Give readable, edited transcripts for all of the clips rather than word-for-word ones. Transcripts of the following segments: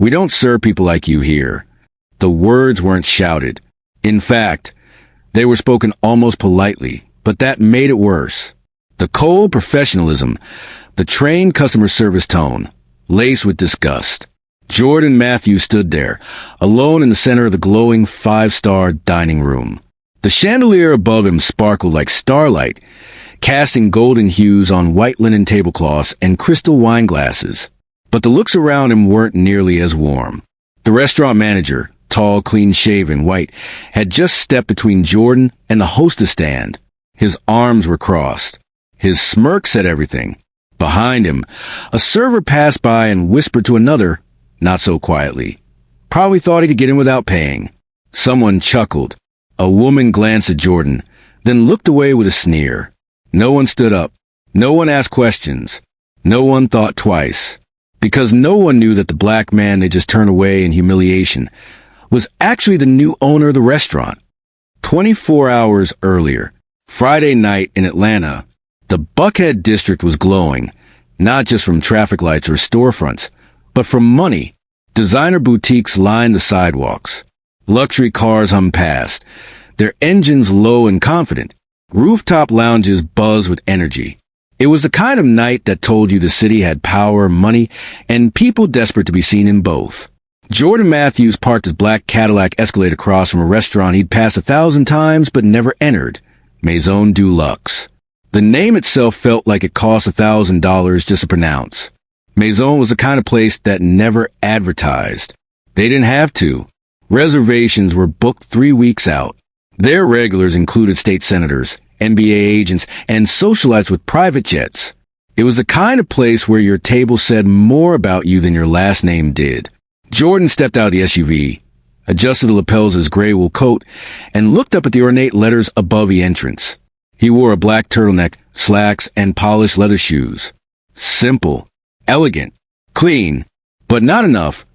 "We don't serve people like you here." The words weren't shouted. In fact, they were spoken almost politely, but that made it worse. The cold professionalism, the trained customer service tone, laced with disgust. Jordan Matthews stood there, alone in the center of the glowing five-star dining room. The chandelier above him sparkled like starlight, casting golden hues on white linen tablecloths and crystal wine glasses. But the looks around him weren't nearly as warm. The restaurant manager, tall, clean-shaven, white, had just stepped between Jordan and the hostess stand. His arms were crossed. His smirk said everything. Behind him, a server passed by and whispered to another, not so quietly. Probably thought he could get in without paying. Someone chuckled. A woman glanced at Jordan, then looked away with a sneer. No one stood up. No one asked questions. No one thought twice. Because no one knew that the black man they just turned away in humiliation was actually the new owner of the restaurant. 24 hours earlier, Friday night in Atlanta, the Buckhead district was glowing, not just from traffic lights or storefronts, but from money. Designer boutiques lined the sidewalks. Luxury cars hummed past, their engines low and confident. Rooftop lounges buzzed with energy. It was the kind of night that told you the city had power, money, and people desperate to be seen in both. Jordan Matthews parked his black Cadillac Escalade across from a restaurant he'd passed 1,000 times but never entered, Maison du Luxe. The name itself felt like it cost $1,000 just to pronounce. Maison was the kind of place that never advertised. They didn't have to. Reservations were booked 3 weeks out. Their regulars included state senators, NBA agents, and socialites with private jets. It was the kind of place where your table said more about you than your last name did. Jordan stepped out of the SUV, adjusted the lapels of his gray wool coat, and looked up at the ornate letters above the entrance. He wore a black turtleneck, slacks, and polished leather shoes. Simple, elegant, clean, but not enough.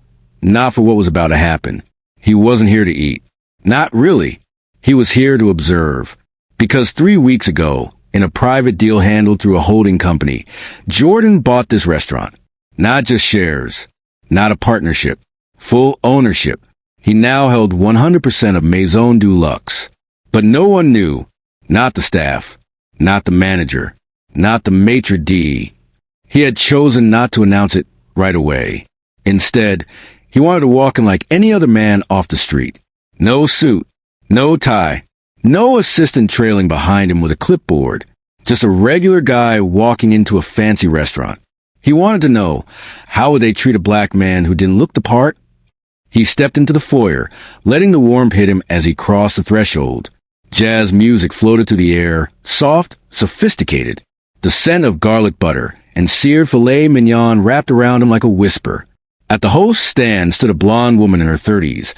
Not for what was about to happen. He wasn't here to eat. Not really. He was here to observe. Because 3 weeks ago, in a private deal handled through a holding company, Jordan bought this restaurant. Not just shares. Not a partnership. Full ownership. He now held 100% of Maison du Luxe. But no one knew. Not the staff. Not the manager. Not the maitre d'. He had chosen not to announce it right away. Instead, he wanted to walk in like any other man off the street. No suit. No tie. No assistant trailing behind him with a clipboard. Just a regular guy walking into a fancy restaurant. He wanted to know, how would they treat a black man who didn't look the part? He stepped into the foyer, letting the warmth hit him as he crossed the threshold. Jazz music floated through the air, soft, sophisticated. The scent of garlic butter and seared filet mignon wrapped around him like a whisper. At the host's stand stood a blonde woman in her 30s,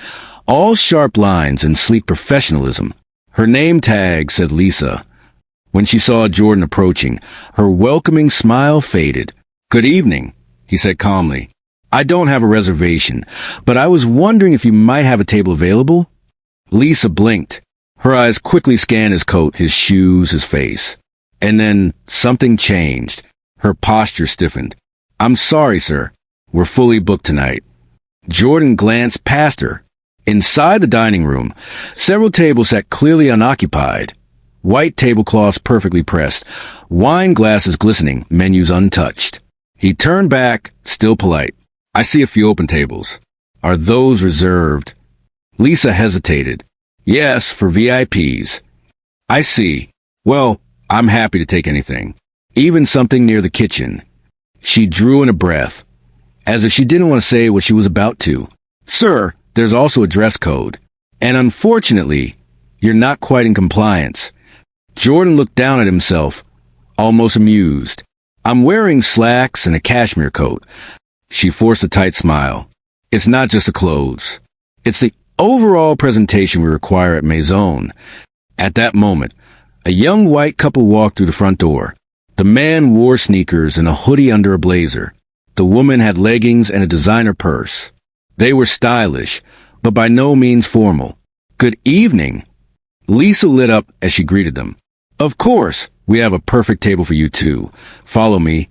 all sharp lines and sleek professionalism. Her name tag said Lisa. When she saw Jordan approaching, her welcoming smile faded. "Good evening," he said calmly. "I don't have a reservation, but I was wondering if you might have a table available." Lisa blinked. Her eyes quickly scanned his coat, his shoes, his face. And then something changed. Her posture stiffened. "I'm sorry, sir. We're fully booked tonight." Jordan glanced past her. Inside the dining room, several tables sat clearly unoccupied. White tablecloths perfectly pressed, wine glasses glistening, menus untouched. He turned back, still polite. "I see a few open tables. Are those reserved?" Lisa hesitated. "Yes, for VIPs. "I see. Well, I'm happy to take anything. Even something near the kitchen." She drew in a breath, as if she didn't want to say what she was about to. "Sir, there's also a dress code. And unfortunately, you're not quite in compliance." Jordan looked down at himself, almost amused. "I'm wearing slacks and a cashmere coat." She forced a tight smile. "It's not just the clothes. It's the overall presentation we require at Maison." At that moment, a young white couple walked through the front door. The man wore sneakers and a hoodie under a blazer. The woman had leggings and a designer purse. They were stylish, but by no means formal. "Good evening." Lisa lit up as she greeted them. "Of course, we have a perfect table for you too. Follow me."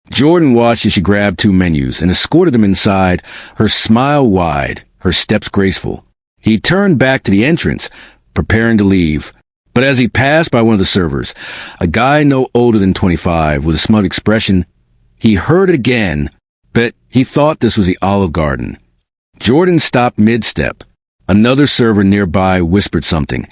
Jordan watched as she grabbed 2 menus and escorted them inside, her smile wide, her steps graceful. He turned back to the entrance, preparing to leave. But as he passed by one of the servers, a guy no older than 25 with a smug expression, he heard it again, but he thought this was the Olive Garden. Jordan stopped mid-step. Another server nearby whispered something,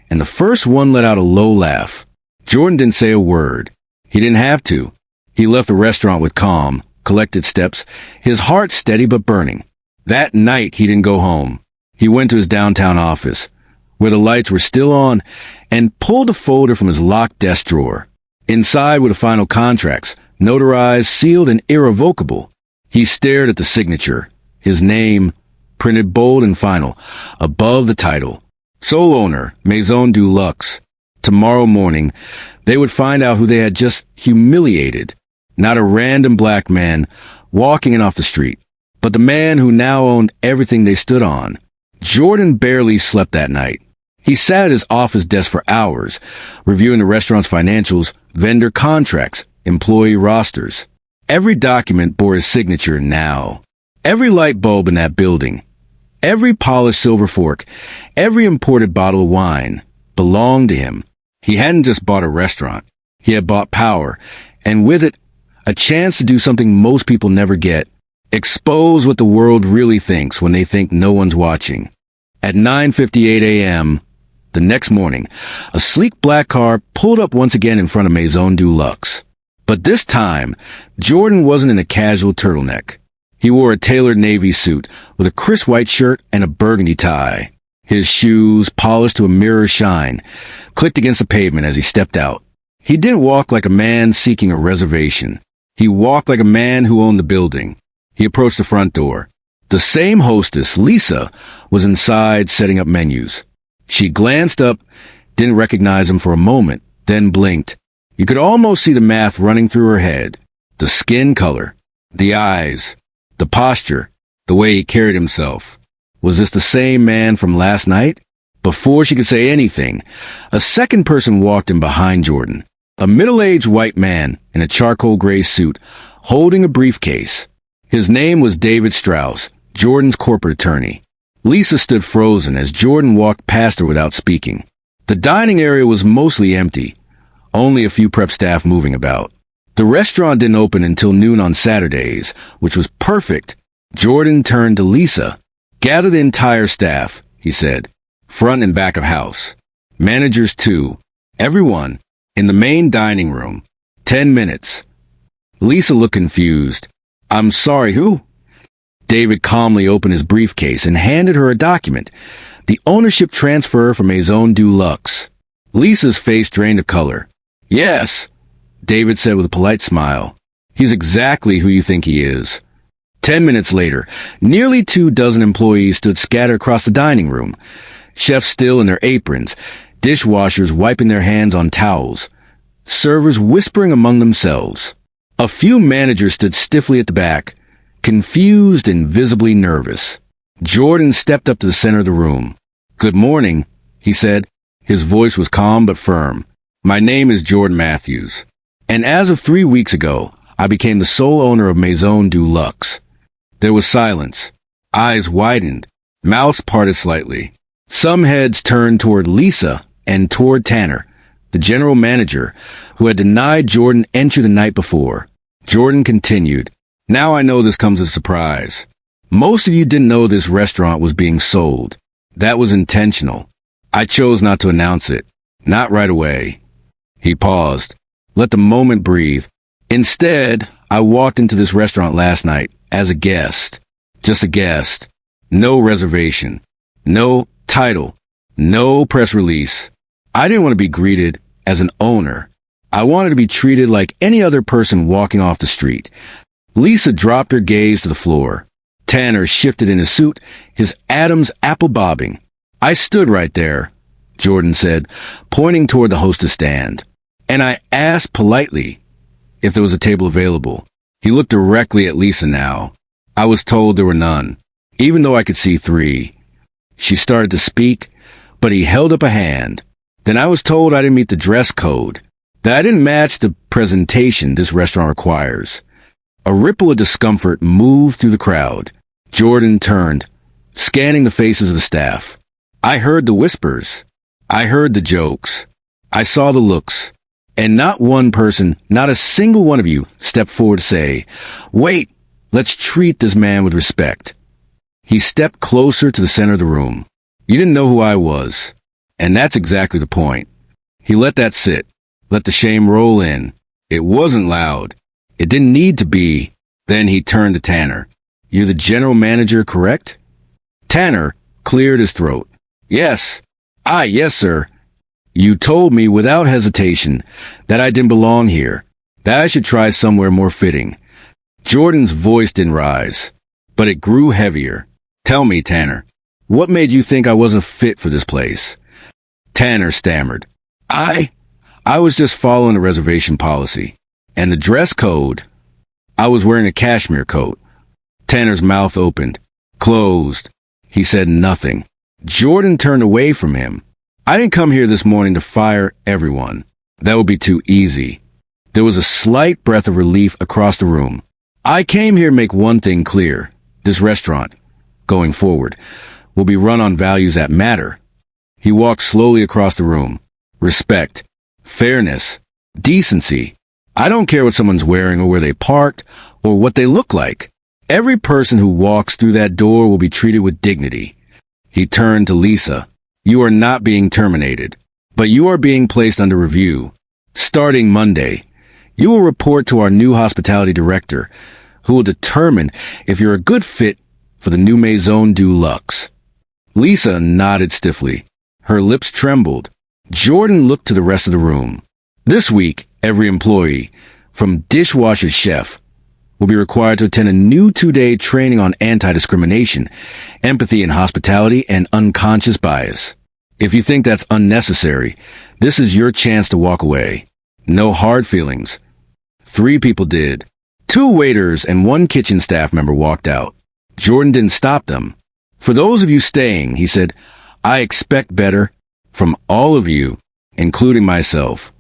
and the first one let out a low laugh. Jordan didn't say a word. He didn't have to. He left the restaurant with calm, collected steps, his heart steady but burning. That night he didn't go home. He went to his downtown office, where the lights were still on, and pulled a folder from his locked desk drawer. Inside were the final contracts, notarized, sealed, and irrevocable. He stared at the signature, his name, printed bold and final, above the title. Sole owner, Maison du Luxe. Tomorrow morning, they would find out who they had just humiliated. Not a random black man walking in off the street, but the man who now owned everything they stood on. Jordan barely slept that night. He sat at his office desk for hours, reviewing the restaurant's financials, vendor contracts, employee rosters. Every document bore his signature now. Every light bulb in that building, every polished silver fork, every imported bottle of wine belonged to him. He hadn't just bought a restaurant. He had bought power, and with it, a chance to do something most people never get. Expose what the world really thinks when they think no one's watching. At 9:58 a.m., the next morning, a sleek black car pulled up once again in front of Maison du Luxe. But this time, Jordan wasn't in a casual turtleneck. He wore a tailored navy suit with a crisp white shirt and a burgundy tie. His shoes, polished to a mirror shine, clicked against the pavement as he stepped out. He didn't walk like a man seeking a reservation. He walked like a man who owned the building. He approached the front door. The same hostess, Lisa, was inside setting up menus. She glanced up, didn't recognize him for a moment, then blinked. You could almost see the math running through her head. The skin color, the eyes, the posture, the way he carried himself. Was this the same man from last night? Before she could say anything, a second person walked in behind Jordan. A middle-aged white man in a charcoal gray suit, holding a briefcase. His name was David Strauss, Jordan's corporate attorney. Lisa stood frozen as Jordan walked past her without speaking. The dining area was mostly empty, only a few prep staff moving about. The restaurant didn't open until noon on Saturdays, which was perfect. Jordan turned to Lisa. "Gather the entire staff," he said. "Front and back of house. Managers too. Everyone. In the main dining room. 10 minutes. Lisa looked confused. "I'm sorry, who?" David calmly opened his briefcase and handed her a document. The ownership transfer from Maison du Luxe. Lisa's face drained of color. "Yes," David said with a polite smile. "He's exactly who you think he is." 10 minutes later, nearly 24 employees stood scattered across the dining room. Chefs still in their aprons, dishwashers wiping their hands on towels, servers whispering among themselves. A few managers stood stiffly at the back, confused and visibly nervous. Jordan stepped up to the center of the room. "Good morning," he said. His voice was calm but firm. "My name is Jordan Matthews, and as of 3 weeks ago, I became the sole owner of Maison du Luxe." There was silence. Eyes widened, mouths parted slightly. Some heads turned toward Lisa and toward Tanner, the general manager, who had denied Jordan entry the night before. Jordan continued, "Now I know this comes as a surprise. Most of you didn't know this restaurant was being sold. That was intentional. I chose not to announce it. Not right away." He paused. Let the moment breathe. "Instead, I walked into this restaurant last night as a guest. Just a guest. No reservation. No title. No press release. I didn't want to be greeted as an owner. I wanted to be treated like any other person walking off the street." Lisa dropped her gaze to the floor. Tanner shifted in his suit, his Adam's apple bobbing. "I stood right there," Jordan said, pointing toward the hostess stand. "And I asked politely if there was a table available." He looked directly at Lisa now. "I was told there were none, even though I could see 3. She started to speak, but he held up a hand. "Then I was told I didn't meet the dress code, that I didn't match the presentation this restaurant requires. A ripple of discomfort moved through the crowd. Jordan turned, scanning the faces of the staff. I heard the whispers. I heard the jokes. I saw the looks. And not one person, not a single one of you, stepped forward to say, "Wait, let's treat this man with respect." He stepped closer to the center of the room. You didn't know who I was. And that's exactly the point. He let that sit. Let the shame roll in. It wasn't loud. It didn't need to be. Then he turned to Tanner. "You're the general manager, correct?" Tanner cleared his throat. "Yes. Yes, sir. You told me without hesitation that I didn't belong here, that I should try somewhere more fitting." Jordan's voice didn't rise, but it grew heavier. "Tell me, Tanner, what made you think I wasn't fit for this place?" Tanner stammered. I was just following the reservation policy. And the dress code. I was wearing a cashmere coat." Tanner's mouth opened, closed. He said nothing. Jordan turned away from him. "I didn't come here this morning to fire everyone. That would be too easy." There was a slight breath of relief across the room. "I came here to make one thing clear. This restaurant, going forward, will be run on values that matter." He walked slowly across the room. "Respect, fairness, decency. I don't care what someone's wearing or where they parked or what they look like. Every person who walks through that door will be treated with dignity." He turned to Lisa. "You are not being terminated, but you are being placed under review. Starting Monday, you will report to our new hospitality director, who will determine if you're a good fit for the new Maison du Luxe." Lisa nodded stiffly. Her lips trembled. Jordan looked to the rest of the room. This week, every employee, from dishwasher chef, will be required to attend a new 2-day training on anti-discrimination, empathy in hospitality, and unconscious bias. If you think that's unnecessary, this is your chance to walk away. No hard feelings. 3 people did. 2 waiters and 1 kitchen staff member walked out. Jordan didn't stop them. "For those of you staying," he said, "I expect better from all of you, including myself."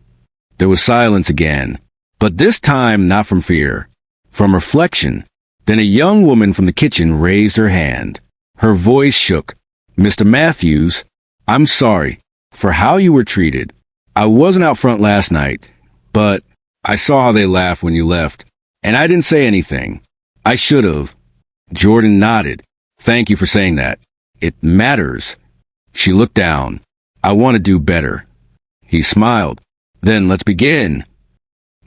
There was silence again, but this time not from fear, from reflection. Then a young woman from the kitchen raised her hand. Her voice shook. "Mr. Matthews, I'm sorry for how you were treated. I wasn't out front last night, but I saw how they laughed when you left, and I didn't say anything. I should have." Jordan nodded. "Thank you for saying that. It matters." She looked down. "I want to do better." He smiled. "Then let's begin."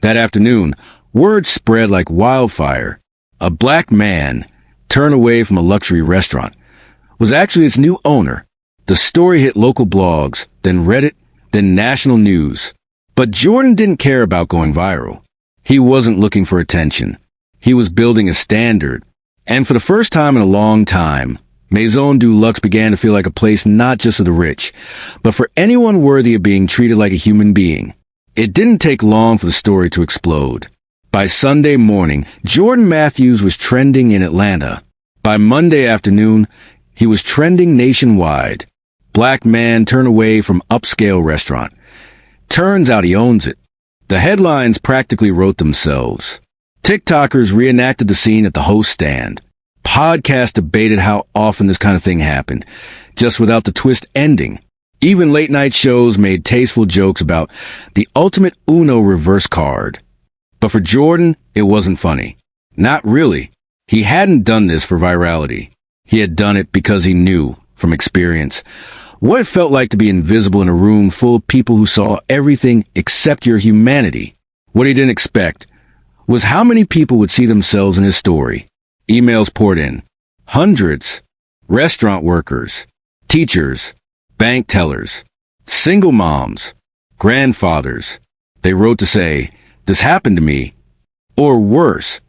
That afternoon, word spread like wildfire. A black man, turned away from a luxury restaurant, was actually its new owner. The story hit local blogs, then Reddit, then national news. But Jordan didn't care about going viral. He wasn't looking for attention. He was building a standard. And for the first time in a long time, Maison du Luxe began to feel like a place not just for the rich, but for anyone worthy of being treated like a human being. It didn't take long for the story to explode. By Sunday morning, Jordan Matthews was trending in Atlanta. By Monday afternoon, he was trending nationwide. Black man turned away from upscale restaurant. Turns out he owns it. The headlines practically wrote themselves. TikTokers reenacted the scene at the host stand. Podcasts debated how often this kind of thing happened, just without the twist ending. Even late-night shows made tasteful jokes about the ultimate Uno reverse card. But for Jordan, it wasn't funny. Not really. He hadn't done this for virality. He had done it because he knew, from experience, what it felt like to be invisible in a room full of people who saw everything except your humanity. What he didn't expect was how many people would see themselves in his story. Emails poured in. Hundreds. Restaurant workers, teachers, bank tellers, single moms, grandfathers. They wrote to say, "This happened to me." Or worse,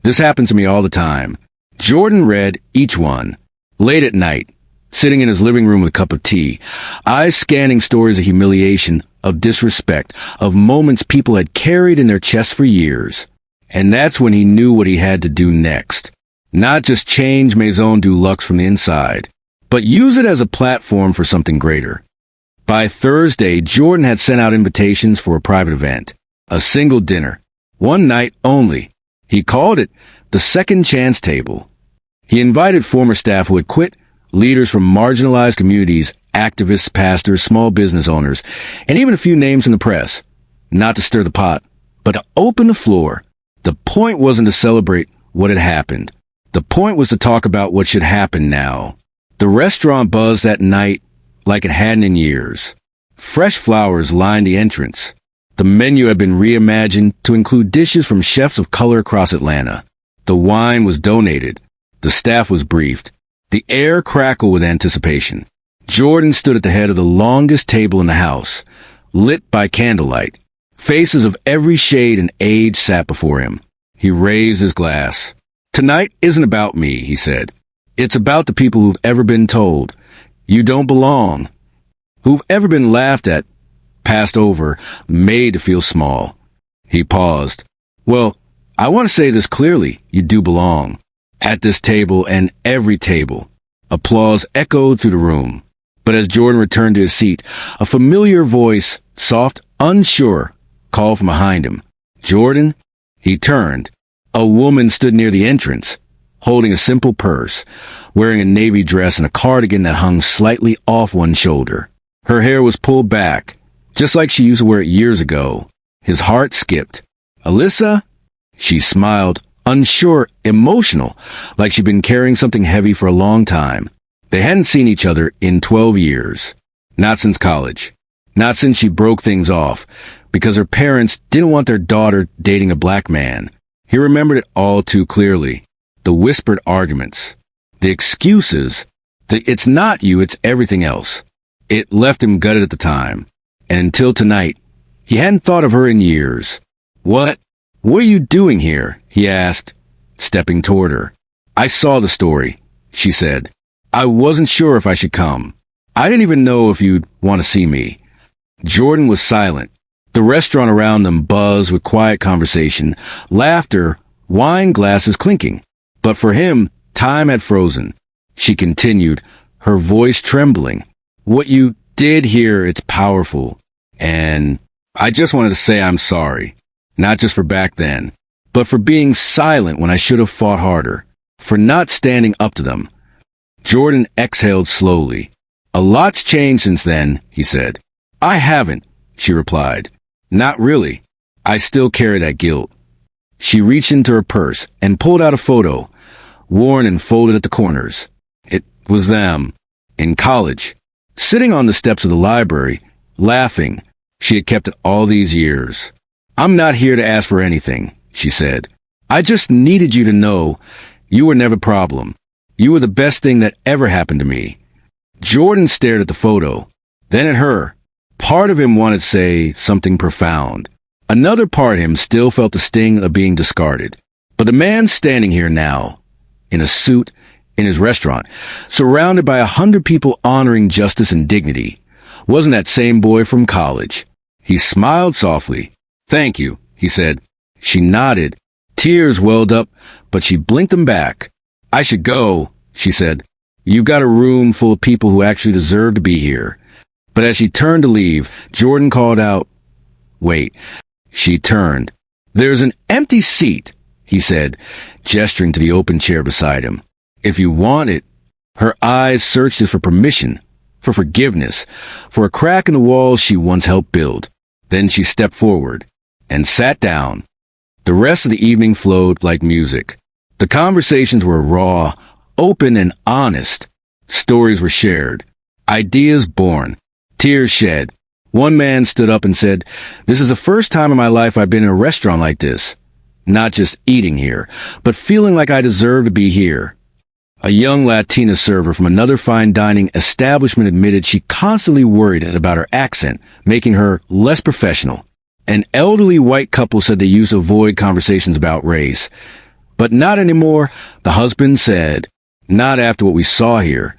"This happens to me all the time." Jordan read each one. Late at night, sitting in his living room with a cup of tea, eyes scanning stories of humiliation, of disrespect, of moments people had carried in their chests for years. And that's when he knew what he had to do next. Not just change Maison du Luxe from the inside, but use it as a platform for something greater. By Thursday, Jordan had sent out invitations for a private event, a single dinner, one night only. He called it the second chance table. He invited former staff who had quit, leaders from marginalized communities, activists, pastors, small business owners, and even a few names in the press, not to stir the pot, but to open the floor. The point wasn't to celebrate what had happened. The point was to talk about what should happen now. The restaurant buzzed that night like it hadn't in years. Fresh flowers lined the entrance. The menu had been reimagined to include dishes from chefs of color across Atlanta. The wine was donated. The staff was briefed. The air crackled with anticipation. Jordan stood at the head of the longest table in the house, lit by candlelight. Faces of every shade and age sat before him. He raised his glass. "Tonight isn't about me," he said. "It's about the people who've ever been told, you don't belong. Who've ever been laughed at, passed over, made to feel small." He paused. "Well, I want to say this clearly. You do belong. At this table and every table." Applause echoed through the room. But as Jordan returned to his seat, a familiar voice, soft, unsure, called from behind him. "Jordan?" He turned. A woman stood near the entrance, holding a simple purse, wearing a navy dress and a cardigan that hung slightly off one shoulder. Her hair was pulled back, just like she used to wear it years ago. His heart skipped. "Alyssa?" She smiled, unsure, emotional, like she'd been carrying something heavy for a long time. They hadn't seen each other in 12 years. Not since college. Not since she broke things off, because her parents didn't want their daughter dating a black man. He remembered it all too clearly. The whispered arguments. The excuses. The "it's not you, it's everything else." It left him gutted at the time. And until tonight, he hadn't thought of her in years. What are you doing here?" he asked, stepping toward her. "I saw the story," she said. "I wasn't sure if I should come. I didn't even know if you'd want to see me." Jordan was silent. The restaurant around them buzzed with quiet conversation, laughter, wine glasses clinking. But for him, time had frozen. She continued, her voice trembling. "What you did here, it's powerful. And I just wanted to say I'm sorry. Not just for back then, but for being silent when I should have fought harder. For not standing up to them." Jordan exhaled slowly. "A lot's changed since then," he said. "I haven't," she replied. "Not really. I still carry that guilt." She reached into her purse and pulled out a photo, worn and folded at the corners. It was them, in college, sitting on the steps of the library, laughing. She had kept it all these years. "I'm not here to ask for anything," she said. "I just needed you to know you were never a problem. You were the best thing that ever happened to me." Jordan stared at the photo, then at her. Part of him wanted to say something profound. Another part of him still felt the sting of being discarded. But the man standing here now, in a suit, in his restaurant, surrounded by 100 people honoring justice and dignity, wasn't that same boy from college. He smiled softly. "Thank you," he said. She nodded. Tears welled up, but she blinked them back. "I should go," she said. "You've got a room full of people who actually deserve to be here." But as she turned to leave, Jordan called out, "Wait." She turned. "There's an empty seat," he said, gesturing to the open chair beside him. "If you want it." Her eyes searched it for permission, for forgiveness, for a crack in the wall she once helped build. Then she stepped forward and sat down. The rest of the evening flowed like music. The conversations were raw, open, and honest. Stories were shared. Ideas born. Tears shed. One man stood up and said, "This is the first time in my life I've been in a restaurant like this. Not just eating here, but feeling like I deserve to be here." A young Latina server from another fine dining establishment admitted she constantly worried about her accent, making her less professional. An elderly white couple said they used to avoid conversations about race. "But not anymore," the husband said. "Not after what we saw here."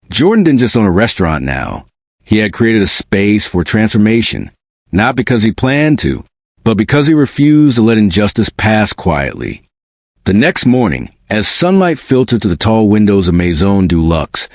Jordan didn't just own a restaurant now. He had created a space for transformation, not because he planned to, but because he refused to let injustice pass quietly. The next morning, as sunlight filtered through the tall windows of Maison du Luxe,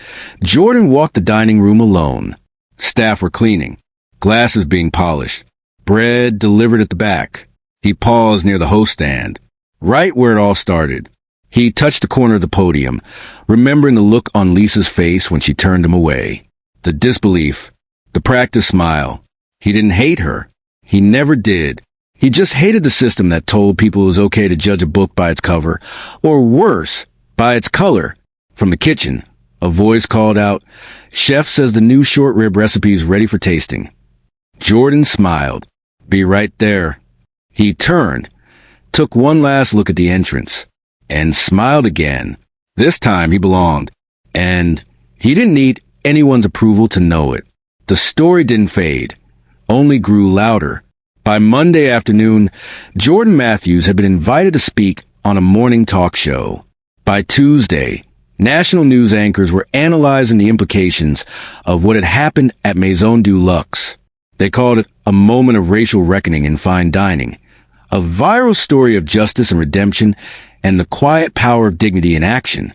Jordan walked the dining room alone. Staff were cleaning, glasses being polished, bread delivered at the back. He paused near the host stand. right where it all started. He touched the corner of the podium, remembering the look on Lisa's face when she turned him away. The disbelief, the practiced smile. He didn't hate her. He never did. He just hated the system that told people it was okay to judge a book by its cover, or worse, by its color. From the kitchen, a voice called out, "Chef says the new short rib recipe is ready for tasting." Jordan smiled. "Be right there." He turned, took one last look at the entrance, and smiled again. This time he belonged, and he didn't need anyone's approval to know it. The story didn't fade, only grew louder. By Monday afternoon, Jordan Matthews had been invited to speak on a morning talk show. By Tuesday, national news anchors were analyzing the implications of what had happened at Maison du Luxe. They called it a moment of racial reckoning in fine dining, a viral story of justice and redemption, and the quiet power of dignity in action.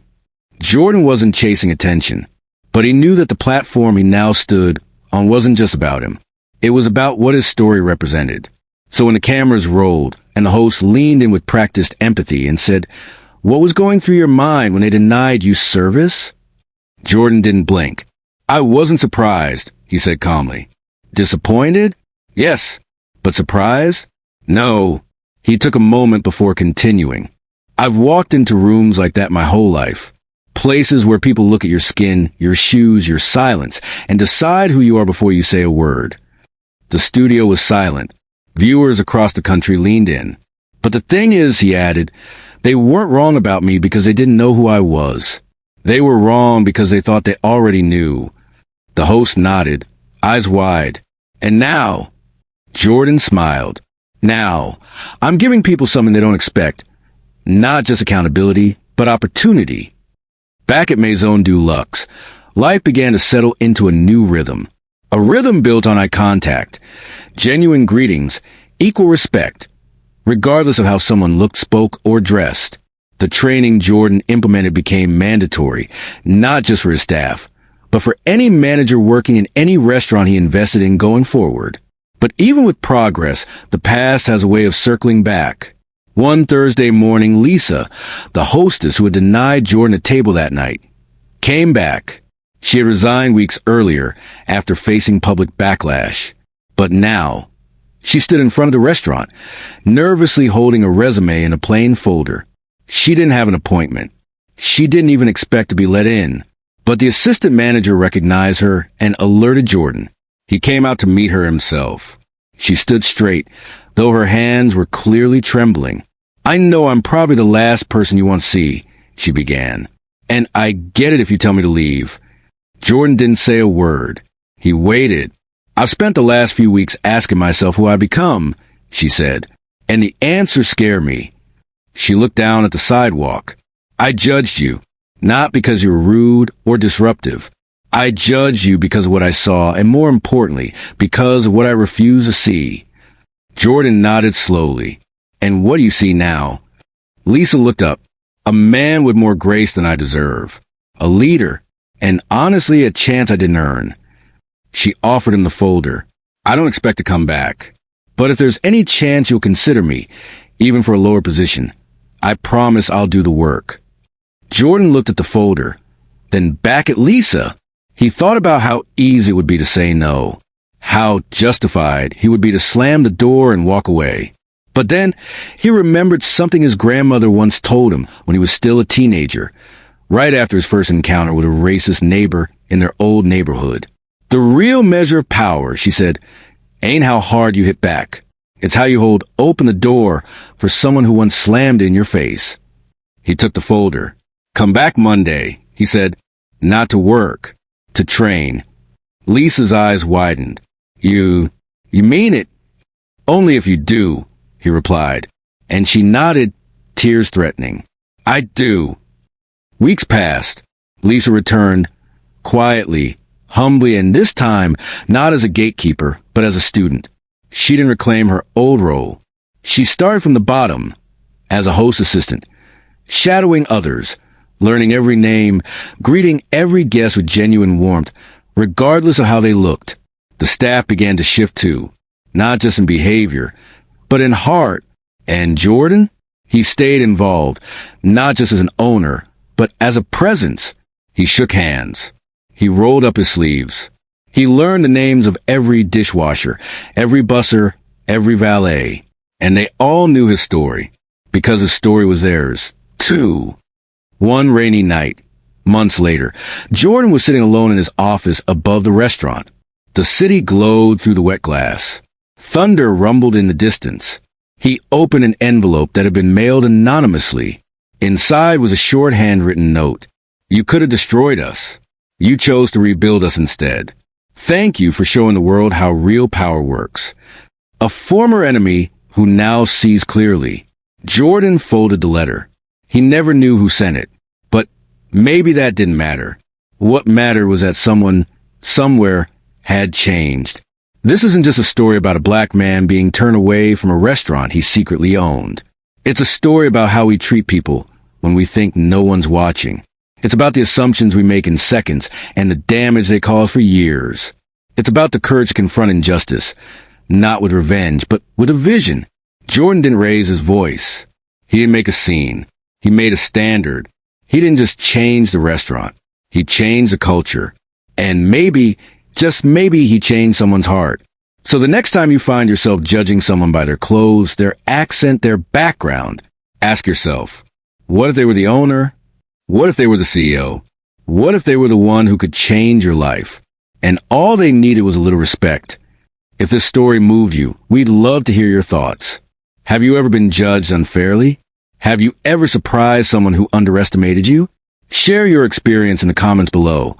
Jordan wasn't chasing attention, but he knew that the platform he now stood on wasn't just about him. It was about what his story represented. So when the cameras rolled and the host leaned in with practiced empathy and said, "What was going through your mind when they denied you service?" Jordan didn't blink. "I wasn't surprised," he said calmly. "Disappointed? Yes. But surprised? No." He took a moment before continuing. "I've walked into rooms like that my whole life. Places where people look at your skin, your shoes, your silence, and decide who you are before you say a word." The studio was silent. Viewers across the country leaned in. "But the thing is," he added, "they weren't wrong about me because they didn't know who I was. They were wrong because they thought they already knew." The host nodded, eyes wide. "And now," Jordan smiled, "now, I'm giving people something they don't expect. Not just accountability, but opportunity." Back at Maison du Luxe, life began to settle into a new rhythm. A rhythm built on eye contact, genuine greetings, equal respect, regardless of how someone looked, spoke, or dressed. The training Jordan implemented became mandatory, not just for his staff, but for any manager working in any restaurant he invested in going forward. But even with progress, the past has a way of circling back. One Thursday morning, Lisa, the hostess who had denied Jordan a table that night, came back. She had resigned weeks earlier after facing public backlash. But now, she stood in front of the restaurant, nervously holding a resume in a plain folder. She didn't have an appointment. She didn't even expect to be let in. But the assistant manager recognized her and alerted Jordan. He came out to meet her himself. She stood straight, though her hands were clearly trembling. "I know I'm probably the last person you want to see," she began. "And I get it if you tell me to leave." Jordan didn't say a word. He waited. "I've spent the last few weeks asking myself who I become," she said, "and the answers scare me." She looked down at the sidewalk. "I judged you, not because you were rude or disruptive. I judged you because of what I saw, and more importantly, because of what I refused to see." Jordan nodded slowly. "And what do you see now?" Lisa looked up. "A man with more grace than I deserve. A leader. And honestly, a chance I didn't earn." She offered him the folder. "I don't expect to come back. But if there's any chance you'll consider me, even for a lower position, I promise I'll do the work." Jordan looked at the folder, then back at Lisa. He thought about how easy it would be to say no, how justified he would be to slam the door and walk away. But then he remembered something his grandmother once told him when he was still a teenager, right after his first encounter with a racist neighbor in their old neighborhood. "The real measure of power," she said, "ain't how hard you hit back. It's how you hold open the door for someone who once slammed it in your face." He took the folder. "Come back Monday," he said, "not to work, to train." Lisa's eyes widened. You mean it?" "Only if you do," he replied, and she nodded, tears threatening. "I do." Weeks passed. Lisa returned, quietly, humbly, and this time not as a gatekeeper, but as a student. She didn't reclaim her old role. She started from the bottom, as a host assistant, shadowing others, learning every name, greeting every guest with genuine warmth, regardless of how they looked. The staff began to shift too, not just in behavior, but in heart. And Jordan? He stayed involved, not just as an owner, but as a presence. He shook hands. He rolled up his sleeves. He learned the names of every dishwasher, every busser, every valet, and they all knew his story, because his story was theirs, too. One rainy night, months later, Jordan was sitting alone in his office above the restaurant. The city glowed through the wet glass. Thunder rumbled in the distance. He opened an envelope that had been mailed anonymously. Inside was a short handwritten note. "You could have destroyed us. You chose to rebuild us instead. Thank you for showing the world how real power works." A former enemy who now sees clearly. Jordan folded the letter. He never knew who sent it, but maybe that didn't matter. What mattered was that someone, somewhere, had changed. This isn't just a story about a black man being turned away from a restaurant he secretly owned. It's a story about how we treat people when we think no one's watching. It's about the assumptions we make in seconds and the damage they cause for years. It's about the courage to confront injustice, not with revenge, but with a vision. Jordan didn't raise his voice. He didn't make a scene. He made a standard. He didn't just change the restaurant. He changed the culture. And maybe, just maybe, he changed someone's heart. So the next time you find yourself judging someone by their clothes, their accent, their background, ask yourself, what if they were the owner? What if they were the CEO? What if they were the one who could change your life? And all they needed was a little respect. If this story moved you, we'd love to hear your thoughts. Have you ever been judged unfairly? Have you ever surprised someone who underestimated you? Share your experience in the comments below.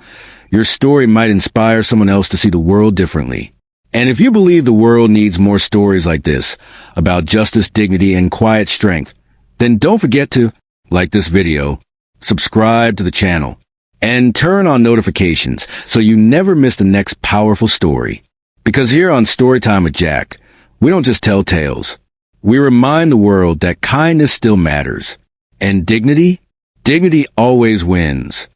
Your story might inspire someone else to see the world differently. And if you believe the world needs more stories like this, about justice, dignity, and quiet strength, then don't forget to like this video, subscribe to the channel, and turn on notifications so you never miss the next powerful story. Because here on Storytime with Jack, we don't just tell tales. We remind the world that kindness still matters. And dignity always wins.